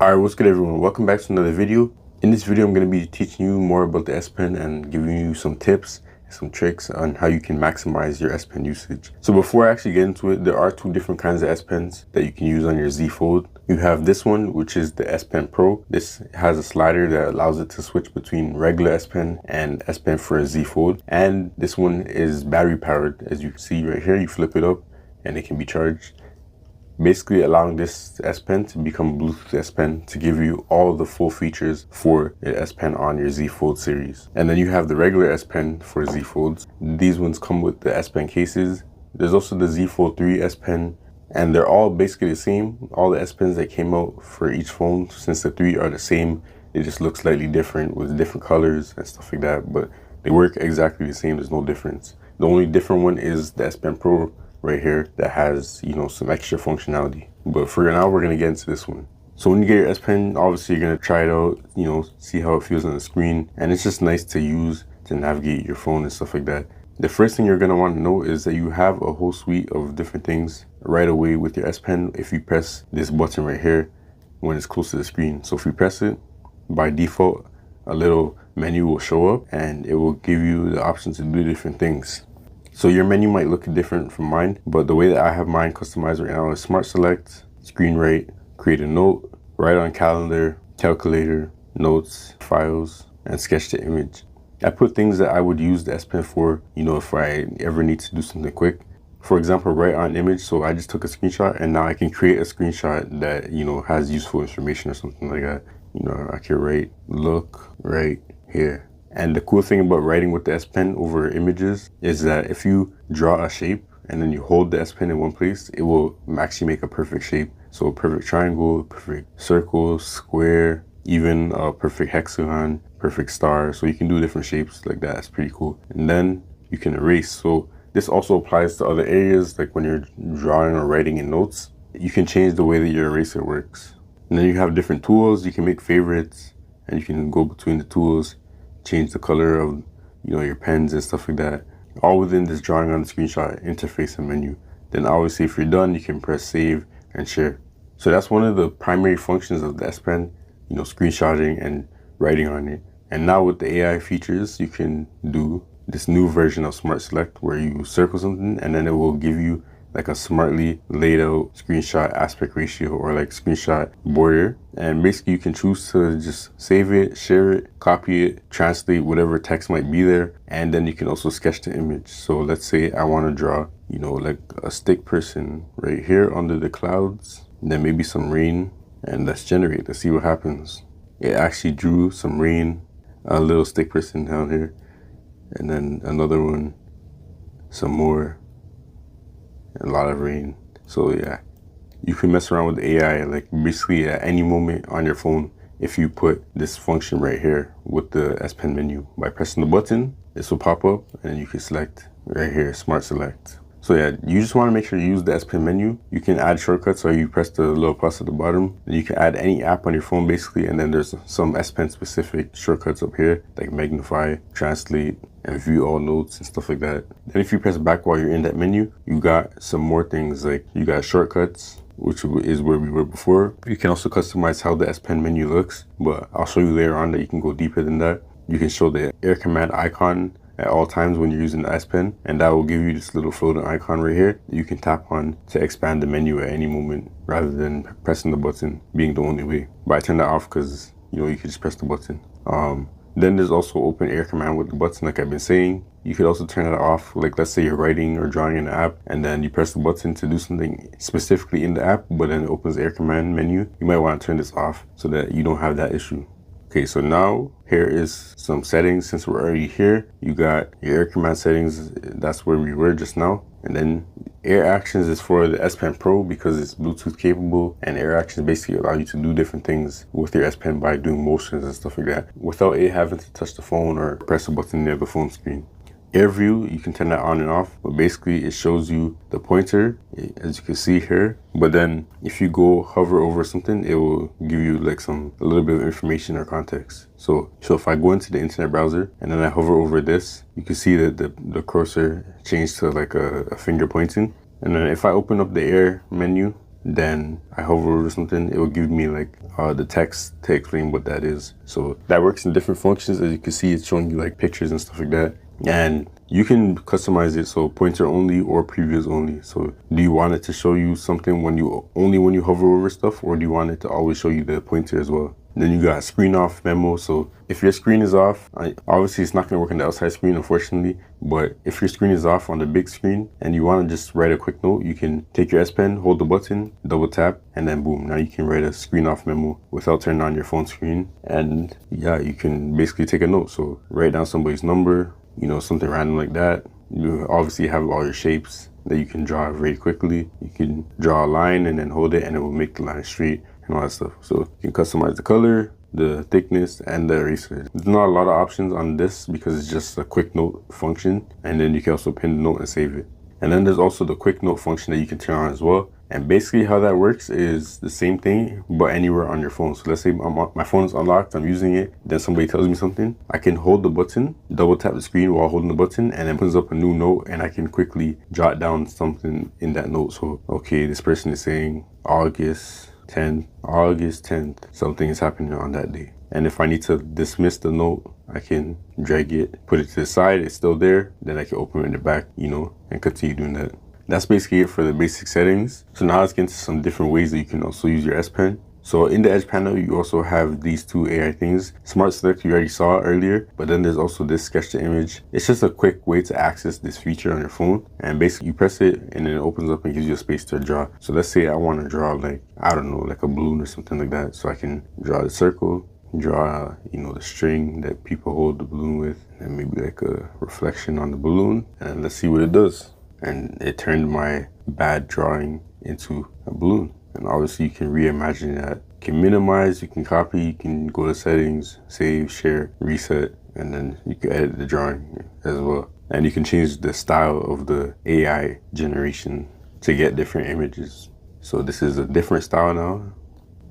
Alright, what's good everyone? Welcome back to another video. In this video, I'm going to be teaching you more about the S Pen and giving you some tips and some tricks on how you can maximize your S Pen usage. So before I actually get into it, there are two different kinds of S Pens that you can use on your Z Fold. You have this one, which is the S Pen Pro. This has a slider that allows it to switch between regular S Pen and S Pen for a Z Fold. And this one is battery powered. As you can see right here, you flip it up and it can be charged, basically allowing this S Pen to become a Bluetooth S Pen to give you all the full features for your S Pen on your Z Fold series. And then you have the regular S Pen for Z Folds. These ones come with the S Pen cases. There's also the Z Fold 3 S Pen, and they're all basically the same. All the S Pens that came out for each phone since the 3 are the same. They just look slightly different with different colors and stuff like that, but they work exactly the same. There's no difference. The only different one is the S Pen Pro right here that has, some extra functionality. But for now, we're gonna get into this one. So when you get your S Pen, obviously you're gonna try it out, see how it feels on the screen. And it's just nice to use to navigate your phone and stuff like that. The first thing you're gonna want to know is that you have a whole suite of different things right away with your S Pen if you press this button right here when it's close to the screen. So if you press it, by default, a little menu will show up and it will give you the option to do different things. So your menu might look different from mine, but the way that I have mine customized right now is Smart Select, Screen Write, Create a Note, Write on Calendar, Calculator, Notes, Files, and Sketch to Image. I put things that I would use the S Pen for, if I ever need to do something quick. For example, Write on Image, so I just took a screenshot and now I can create a screenshot that, has useful information or something like that. I can write, look right here. And the cool thing about writing with the S Pen over images is that if you draw a shape and then you hold the S Pen in one place, it will actually make a perfect shape. So a perfect triangle, perfect circle, square, even a perfect hexagon, perfect star. So you can do different shapes like that. It's pretty cool. And then you can erase. So this also applies to other areas, like when you're drawing or writing in notes. You can change the way that your eraser works. And then you have different tools. You can make favorites and you can go between the tools, change the color of your pens and stuff like that, all within this drawing on the screenshot interface and menu. Then obviously if you're done, you can press save and share. So that's one of the primary functions of the S Pen, screenshotting and writing on it. And now with the AI features, you can do this new version of Smart Select where you circle something and then it will give you like a smartly laid out screenshot aspect ratio or like screenshot border. And basically you can choose to just save it, share it, copy it, translate whatever text might be there. And then you can also sketch the image. So let's say I want to draw, like a stick person right here under the clouds, and then maybe some rain, and let's generate, let's see what happens. It actually drew some rain, a little stick person down here, and then another one, some more, a lot of rain. So yeah, you can mess around with the AI like basically at any moment on your phone if you put this function right here with the S Pen menu. By pressing the button, this will pop up and you can select right here, Smart Select. So yeah, you just want to make sure you use the S Pen menu. You can add shortcuts, or you press the little plus at the bottom. And you can add any app on your phone basically, and then there's some S Pen specific shortcuts up here like magnify, translate, and view all notes and stuff like that. Then if you press back while you're in that menu, you got some more things, like you got shortcuts, which is where we were before. You can also customize how the S Pen menu looks, but I'll show you later on that you can go deeper than that. You can show the air command icon at all times when you're using the S Pen, and that will give you this little floating icon right here that you can tap on to expand the menu at any moment rather than pressing the button being the only way. But I turn that off because you can just press the button. Then there's also open air command with the button, like I've been saying. You could also turn that off, like let's say you're writing or drawing in the app and then you press the button to do something specifically in the app, but then it opens the air command menu. You might want to turn this off so that you don't have that issue. Okay, so now here is some settings. Since we're already here, you got your air command settings. That's where we were just now. And then air actions is for the S Pen Pro because it's Bluetooth capable, and air actions basically allow you to do different things with your S Pen by doing motions and stuff like that without it having to touch the phone or press a button near the phone screen. Air view, you can turn that on and off, but basically it shows you the pointer, as you can see here. But then if you go hover over something, it will give you like a little bit of information or context. So if I go into the internet browser and then I hover over this, you can see that the cursor changed to like a finger pointing. And then if I open up the air menu then I hover over something, it will give me like the text to explain what that is. So that works in different functions. As you can see, it's showing you like pictures and stuff like that. And you can customize it, so pointer only or previews only. So do you want it to show you something when you hover over stuff, or do you want it to always show you the pointer as well? Then you got screen off memo. So if your screen is off, obviously it's not going to work on the outside screen, unfortunately. But if your screen is off on the big screen and you want to just write a quick note, you can take your S Pen, hold the button, double tap, and then boom. Now you can write a screen off memo without turning on your phone screen. And yeah, you can basically take a note. So write down somebody's number, you know, something random like that. You obviously have all your shapes that you can draw very quickly. You can draw a line and then hold it, and it will make the line straight and all that stuff. So you can customize the color, the thickness, and the eraser. There's not a lot of options on this because it's just a quick note function, and then you can also pin the note and save it. And then there's also the quick note function that you can turn on as well. And basically how that works is the same thing, but anywhere on your phone. So let's say my phone is unlocked, I'm using it, then somebody tells me something. I can hold the button, double tap the screen while holding the button, and it opens up a new note, and I can quickly jot down something in that note. So, okay, this person is saying August 10th, something is happening on that day. And if I need to dismiss the note, I can drag it, put it to the side, it's still there, then I can open it in the back, you know, and continue doing that. That's basically it for the basic settings. So now let's get into some different ways that you can also use your S Pen. So in the Edge panel, you also have these two AI things. Smart Select, you already saw earlier, but then there's also this Sketch to Image. It's just a quick way to access this feature on your phone. And basically you press it and then it opens up and gives you a space to draw. So let's say I want to draw like, I don't know, like a balloon or something like that. So I can draw the circle, draw, you know, the string that people hold the balloon with, and maybe like a reflection on the balloon. And let's see what it does. And it turned my bad drawing into a balloon. And obviously you can reimagine that. You can minimize, you can copy, you can go to settings, save, share, reset, and then you can edit the drawing as well. And you can change the style of the AI generation to get different images. So this is a different style now.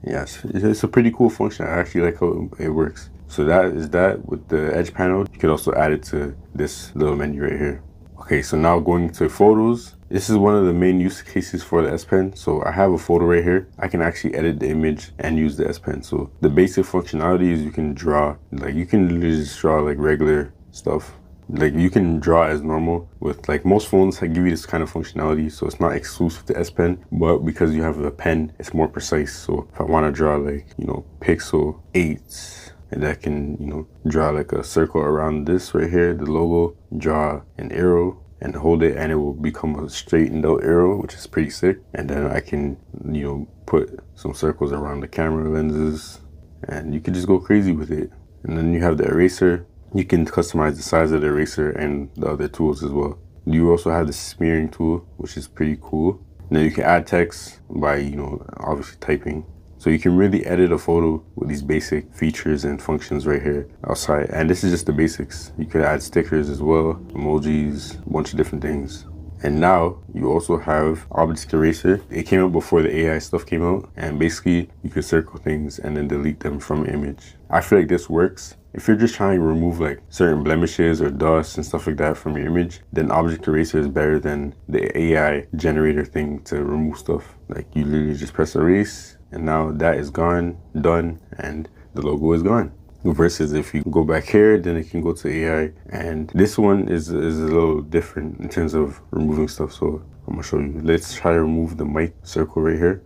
Yes, it's a pretty cool function. I actually like how it works. So that is that with the Edge panel. You can also add it to this little menu right here. Okay, so now going to photos. This is one of the main use cases for the S Pen. So I have a photo right here. I can actually edit the image and use the S Pen. So the basic functionality is you can draw, like you can literally just draw like regular stuff. Like you can draw as normal with like most phones that give you this kind of functionality. So it's not exclusive to S Pen, but because you have a pen, it's more precise. So if I want to draw like, you know, pixel 8, and I can, you know, draw like a circle around this right here, the logo, draw an arrow and hold it, and it will become a straightened out arrow, which is pretty sick. And then I can, you know, put some circles around the camera lenses, and you can just go crazy with it. And then you have the eraser. You can customize the size of the eraser and the other tools as well. You also have the smearing tool, which is pretty cool. And then you can add text by, you know, obviously typing. So you can really edit a photo with these basic features and functions right here outside. And this is just the basics. You could add stickers as well, emojis, a bunch of different things. And now you also have Object Eraser. It came out before the AI stuff came out. And basically you can circle things and then delete them from an image. I feel like this works. If you're just trying to remove like certain blemishes or dust and stuff like that from your image, then Object Eraser is better than the AI generator thing to remove stuff. Like you literally just press erase, and now that is gone, done, and the logo is gone. Versus if you go back here, then it can go to AI. And this one is a little different in terms of removing stuff. So I'm gonna show you. Let's try to remove the mic circle right here.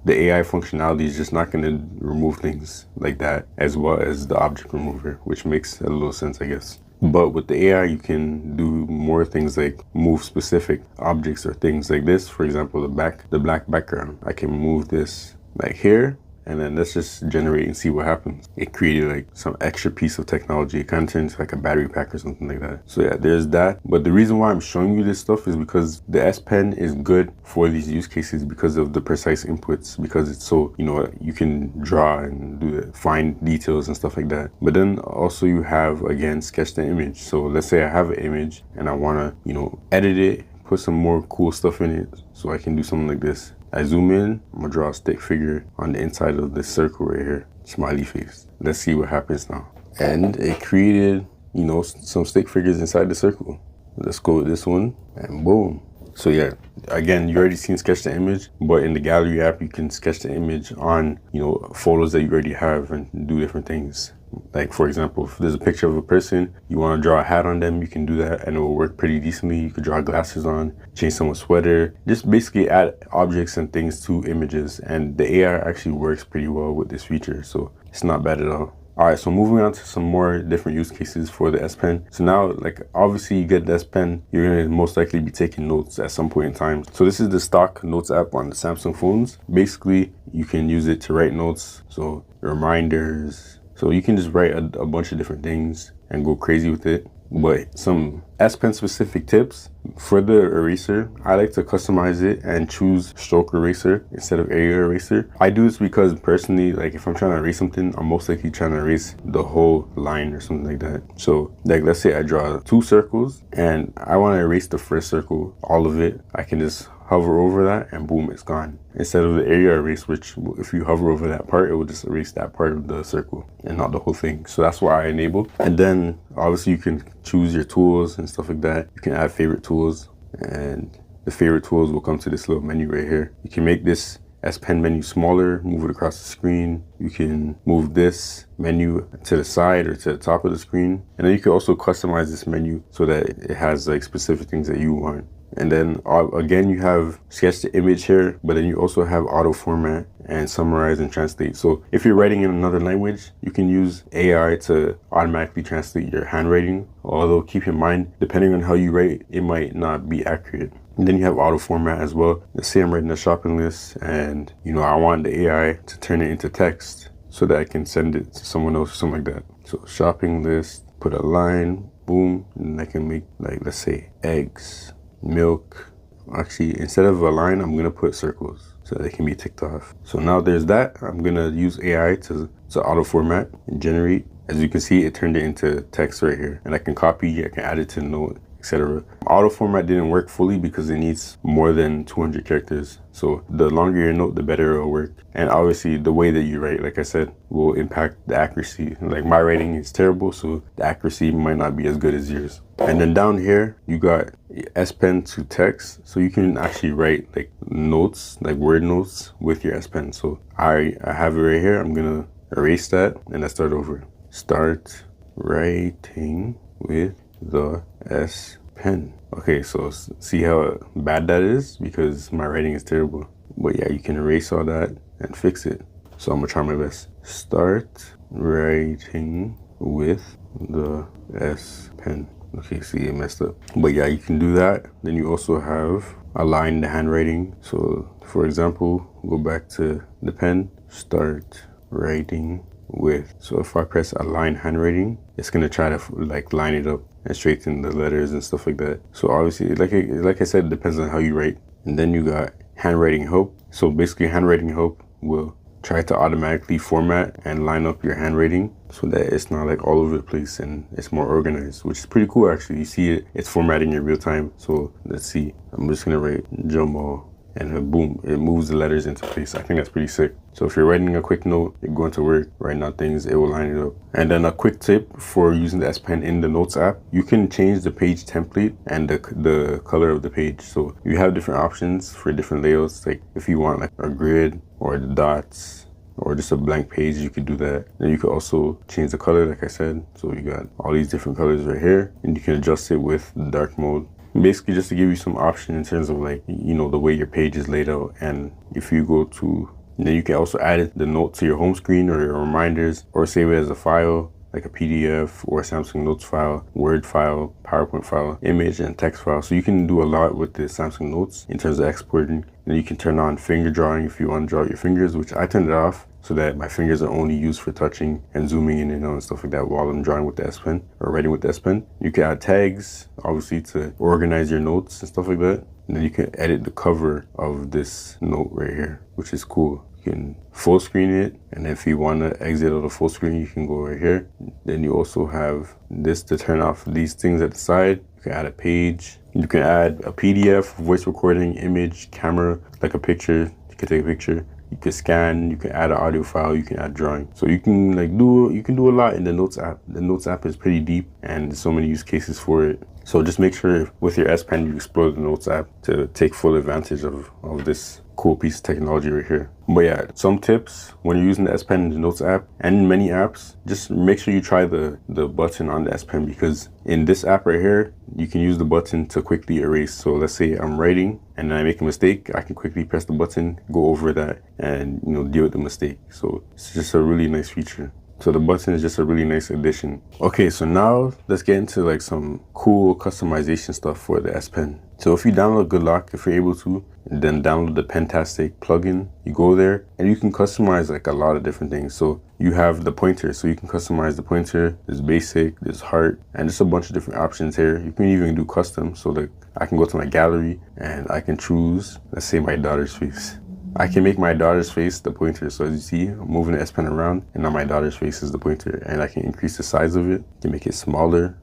The AI functionality is just not gonna remove things like that as well as the object remover, which makes a little sense, I guess. But with the AI, you can do more things like move specific objects or things like this. For example, the black background. I can move this like here, and then let's just generate and see what happens. It created like some extra piece of technology. It kind of turns like a battery pack or something like that. So yeah, there's that. But the reason why I'm showing you this stuff is because the S Pen is good for these use cases because of the precise inputs, because it's so, you know, you can draw and do the fine details and stuff like that. But then also you have, again, Sketch to Image. So let's say I have an image and I want to, you know, edit it, put some more cool stuff in it. So I can do something like this. I zoom in, I'm gonna draw a stick figure on the inside of this circle right here, smiley face. Let's see what happens now. And it created, you know, some stick figures inside the circle. Let's go with this one, and boom. So yeah, again, you already seen sketch the image, but in the gallery app, you can sketch the image on, you know, photos that you already have and do different things. Like for example, if there's a picture of a person, you want to draw a hat on them, you can do that and it will work pretty decently. You could draw glasses on, change someone's sweater, just basically add objects and things to images. And the AI actually works pretty well with this feature, so it's not bad at all. All right, so moving on to some more different use cases for the S Pen. So now, like, obviously you get the S Pen, you're gonna most likely be taking notes at some point in time. So this is the stock notes app on the Samsung phones. Basically, you can use it to write notes, so reminders. So you can just write a bunch of different things and go crazy with it. But some S Pen specific tips for the eraser, I like to customize it and choose stroke eraser instead of area eraser. I do this because personally, like if I'm trying to erase something, I'm most likely trying to erase the whole line or something like that. So like let's say I draw 2 circles and I want to erase the first circle, all of it. I can just hover over that and boom, it's gone. Instead of the area erase, which if you hover over that part, it will just erase that part of the circle and not the whole thing. So that's why I enable. And then obviously you can choose your tools and stuff like that. You can add favorite tools, and the favorite tools will come to this little menu right here. You can make this S Pen menu smaller, move it across the screen. You can move this menu to the side or to the top of the screen. And then you can also customize this menu so that it has like specific things that you want. And then again, you have sketch the image here, but then you also have auto format and summarize and translate. So if you're writing in another language, you can use AI to automatically translate your handwriting. Although keep in mind, depending on how you write, it might not be accurate. And then you have auto format as well. Let's say I'm writing a shopping list and, you know, I want the AI to turn it into text so that I can send it to someone else or something like that. So shopping list, put a line, boom, and I can make like, let's say eggs, milk. Actually, instead of a line, I'm gonna put circles so they can be ticked off. So now there's that. I'm gonna use AI to auto format and generate. As you can see, it turned it into text right here, and I can copy, I can add it to note, etc. Auto format didn't work fully because it needs more than 200 characters. So the longer your note, the better it'll work. And obviously the way that you write, like I said, will impact the accuracy. Like my writing is terrible, so the accuracy might not be as good as yours. And then down here, you got S Pen to text. So you can actually write like notes, like word notes with your S Pen. So I have it right here. I'm gonna erase that and let's start over. Start writing with the S Pen. Okay, so see how bad that is because my writing is terrible. But yeah, you can erase all that and fix it. So I'm gonna try my best. Start writing with the S Pen. Okay, see, it messed up. But yeah, you can do that. Then you also have align the handwriting. So for example, go back to the pen, start writing with. So if I press align handwriting, it's gonna try to like line it up and straighten the letters and stuff like that. So obviously, like I said, it depends on how you write. And then you got handwriting help. So basically handwriting help will try to automatically format and line up your handwriting so that it's not like all over the place and it's more organized, which is pretty cool actually. You see it's formatting in real time. So let's see, I'm just gonna write Jamal and boom, it moves the letters into place. I think that's pretty sick. So if you're writing a quick note, you're going to work, writing out things, it will line it up. And then a quick tip for using the S Pen in the Notes app, you can change the page template and the color of the page. So you have different options for different layouts. Like if you want like a grid or the dots or just a blank page, you could do that. Then you could also change the color, like I said. So you got all these different colors right here, and you can adjust it with the dark mode. Basically just to give you some option in terms of like, you know, the way your page is laid out. And if you go to, then you can also add the note to your home screen or your reminders, or save it as a file, like a PDF or a Samsung Notes file, Word file, PowerPoint file, image and text file. So you can do a lot with the Samsung Notes in terms of exporting. And you can turn on finger drawing if you want to draw your fingers, which I turned it off so that my fingers are only used for touching and zooming in and out and stuff like that while I'm drawing with the S Pen or writing with the S Pen. You can add tags, obviously, to organize your notes and stuff like that. And then you can edit the cover of this note right here, which is cool. You can full screen it, and if you want to exit out of full screen, you can go right here. Then you also have this to turn off these things at the side. You can add a page. You can add a PDF, voice recording, image, camera, like a picture. You can take a picture. You can scan, you can add an audio file, you can add drawing. So you can do a lot in the Notes app. The Notes app is pretty deep and there's so many use cases for it. So just make sure with your S Pen you explore the Notes app to take full advantage of this cool piece of technology right here. But yeah, some tips when you're using the S Pen in the Notes app and in many apps, just make sure you try the button on the S Pen, because in this app right here, you can use the button to quickly erase. So let's say I'm writing and I make a mistake, I can quickly press the button, go over that, and deal with the mistake. So it's just a really nice feature. So the button is just a really nice addition. Okay, so now let's get into like some cool customization stuff for the S Pen. So if you download Good Lock, if you're able to, then download the Pentastic plugin. You go there and you can customize like a lot of different things. So you have the pointer, so you can customize the pointer. There's basic, there's heart, and just a bunch of different options here. You can even do custom. So like I can go to my gallery and I can choose, let's say, my daughter's face. I can make my daughter's face the pointer. So as you see, I'm moving the S Pen around and now my daughter's face is the pointer, and I can increase the size of it, can make it smaller.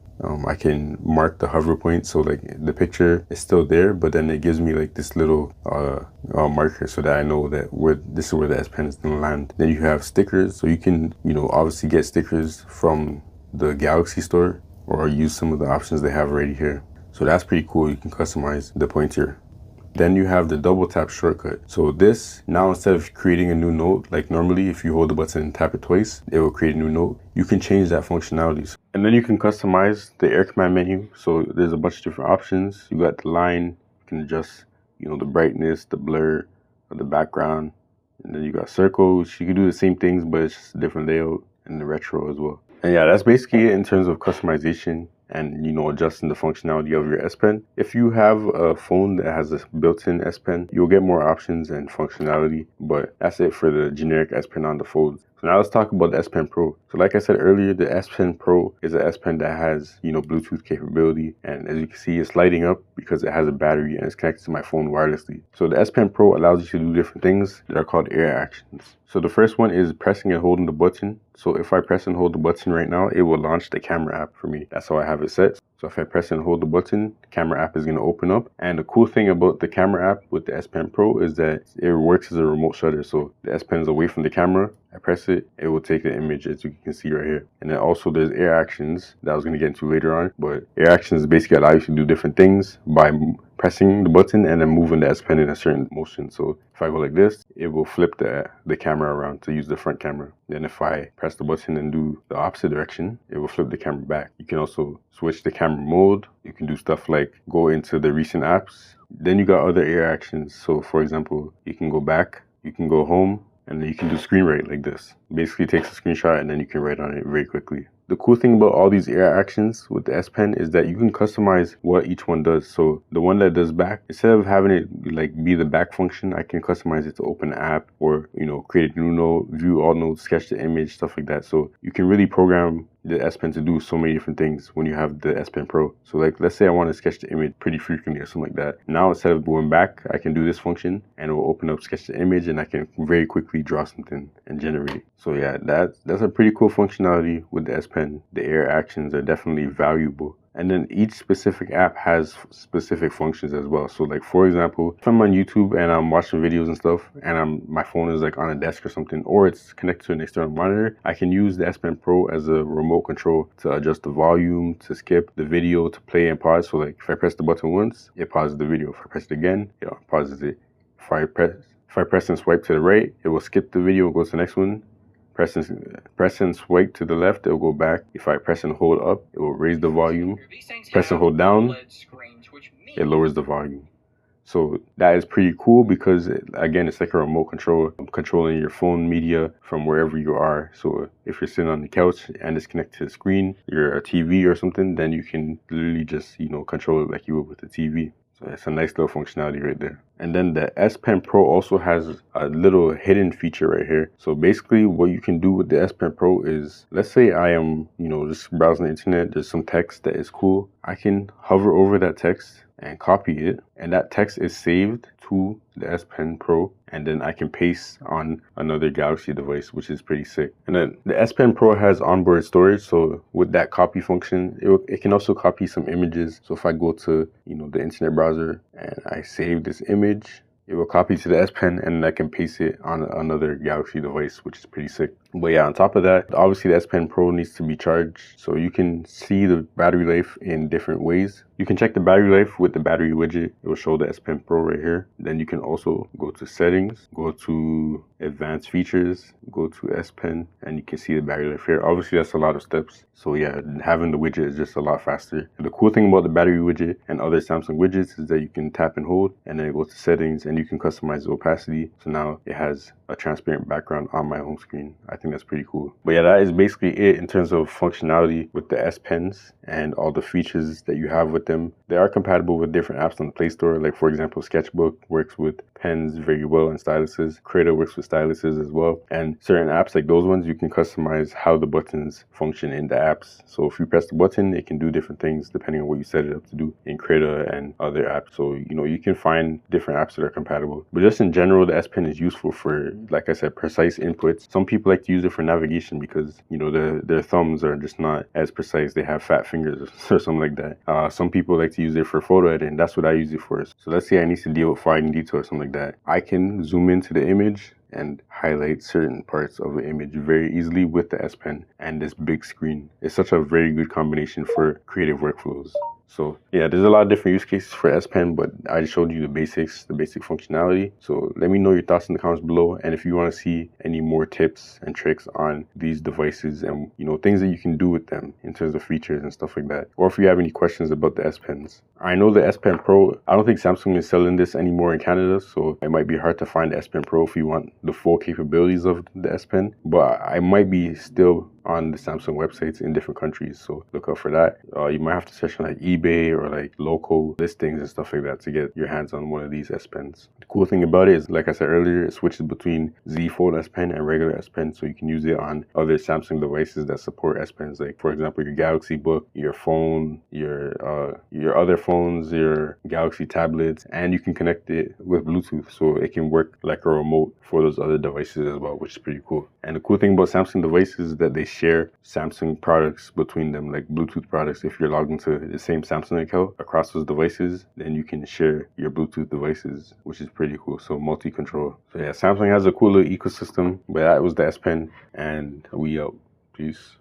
I can mark the hover point, so like the picture is still there, but then it gives me like this little marker so that I know that this is where the S Pen is gonna land. Then you have stickers, so you can obviously get stickers from the Galaxy store or use some of the options they have already here. So that's pretty cool. You can customize the pointer. Then you have the double tap shortcut. So this, now instead of creating a new note, like normally if you hold the button and tap it twice, it will create a new note. You can change that functionality. And then you can customize the air command menu. So there's a bunch of different options. You got the line, you can adjust, the brightness, the blur, or the background. And then you got circles. You can do the same things, but it's just a different layout, and the retro as well. And yeah, that's basically it in terms of customization and adjusting the functionality of your S Pen. If you have a phone that has a built-in S Pen, you'll get more options and functionality, but that's it for the generic S Pen on the fold. So now let's talk about the S Pen Pro. So like I said earlier, the S Pen Pro is an S Pen that has Bluetooth capability, and as you can see, it's lighting up because it has a battery and it's connected to my phone wirelessly. So the S Pen Pro allows you to do different things that are called air actions. So the first one is pressing and holding the button. So if I press and hold the button right now, it will launch the camera app for me. That's how I have it set. So if I press and hold the button, the camera app is going to open up. And the cool thing about the camera app with the S Pen Pro is that it works as a remote shutter. So the S Pen is away from the camera. I press it, it will take the image, as you can see right here. And then also there's air actions that I was going to get into later on. But air actions basically allow you to do different things by pressing the button and then moving the S Pen in a certain motion. So if I go like this, it will flip the camera around to use the front camera. Then if I press the button and do the opposite direction, it will flip the camera back. You can also switch the camera mode. You can do stuff like go into the recent apps. Then you got other air actions. So for example, you can go back, you can go home, and then you can do screen write like this. Basically it takes a screenshot and then you can write on it very quickly. The cool thing about all these air actions with the S Pen is that you can customize what each one does. So the one that does back, instead of having it like be the back function, I can customize it to open the app or, create a new note, view all notes, sketch the image, stuff like that. So you can really program the S Pen to do so many different things when you have the S Pen Pro. So like, let's say I want to sketch the image pretty frequently or something like that. Now instead of going back, I can do this function and it will open up, sketch the image, and I can very quickly draw something and generate it. So yeah, that's a pretty cool functionality with the S Pen. The air actions are definitely valuable. And then each specific app has specific functions as well. So like, for example, if I'm on YouTube and I'm watching videos and stuff and my phone is like on a desk or something, or it's connected to an external monitor, I can use the S Pen Pro as a remote control to adjust the volume, to skip the video, to play and pause. So like if I press the button once, it pauses the video. If I press it again, it pauses it. If I press and swipe to the right, it will skip the video and go to the next one. Press and swipe to the left, it will go back. If I press and hold up, it will raise the volume. Press and hold down, it lowers the volume. So that is pretty cool because, again, it's like a remote control, controlling your phone media from wherever you are. So if you're sitting on the couch and it's connected to the screen, you're a TV or something, then you can literally just, control it like you would with the TV. So it's a nice little functionality right there. And then the S Pen Pro also has a little hidden feature right here. So basically what you can do with the S Pen Pro is, let's say I am, just browsing the internet, there's some text that is cool. I can hover over that text and copy it, and that text is saved to the S Pen Pro, and then I can paste on another Galaxy device, which is pretty sick. And then the S Pen Pro has onboard storage, so with that copy function, it can also copy some images. So if I go to the internet browser and I save this image, it will copy to the S Pen and I can paste it on another Galaxy device, which is pretty sick. But yeah, on top of that, obviously the S Pen Pro needs to be charged. So you can see the battery life in different ways. You can check the battery life with the battery widget. It will show the S Pen Pro right here. Then you can also go to settings, go to advanced features, go to S Pen, and you can see the battery life here. Obviously that's a lot of steps. So yeah, having the widget is just a lot faster. And the cool thing about the battery widget and other Samsung widgets is that you can tap and hold, and then go to settings, and you can customize the opacity. So now it has a transparent background on my home screen. I think that's pretty cool. But yeah, that is basically it in terms of functionality with the S Pens and all the features that you have with them. They are compatible with different apps on the Play Store. Like for example, Sketchbook works with pens very well and styluses. Creator works with styluses as well. And certain apps like those ones, you can customize how the buttons function in the apps. So if you press the button, it can do different things depending on what you set it up to do in Creator and other apps. So, you know, you can find different apps that are compatible. But just in general, the S Pen is useful for, like I said, precise inputs. Some people like to use it for navigation because, you know, their thumbs are just not as precise. They have fat fingers or something like that. Some people like to use it for photo editing. That's what I use it for. So let's say I need to deal with fine detail or something like that. I can zoom into the image and highlight certain parts of the image very easily with the S Pen and this big screen. It's such a very good combination for creative workflows. So yeah, there's a lot of different use cases for S Pen, but I just showed you the basics, the basic functionality. So let me know your thoughts in the comments below. And if you want to see any more tips and tricks on these devices and, you know, things that you can do with them in terms of features and stuff like that, or if you have any questions about the S Pens. I know the S Pen Pro, I don't think Samsung is selling this anymore in Canada, so it might be hard to find the S Pen Pro if you want the full capabilities of the S Pen, but I might be still on the Samsung websites in different countries, so look out for that. You might have to search on like eBay or like local listings and stuff like that to get your hands on one of these S Pens. The cool thing about it is, like I said earlier, it switches between Z Fold S Pen and regular S Pen, so you can use it on other Samsung devices that support S Pens, like for example your Galaxy Book, your phone, your other phones, your Galaxy tablets, and you can connect it with Bluetooth, so it can work like a remote for those other devices as well, which is pretty cool. And the cool thing about Samsung devices is that they share Samsung products between them, like Bluetooth products. If you're logged into the same Samsung account across those devices, then you can share your Bluetooth devices, which is pretty cool. So multi-control. So yeah, Samsung has a cool little ecosystem, but that was the S Pen, and we out. Peace.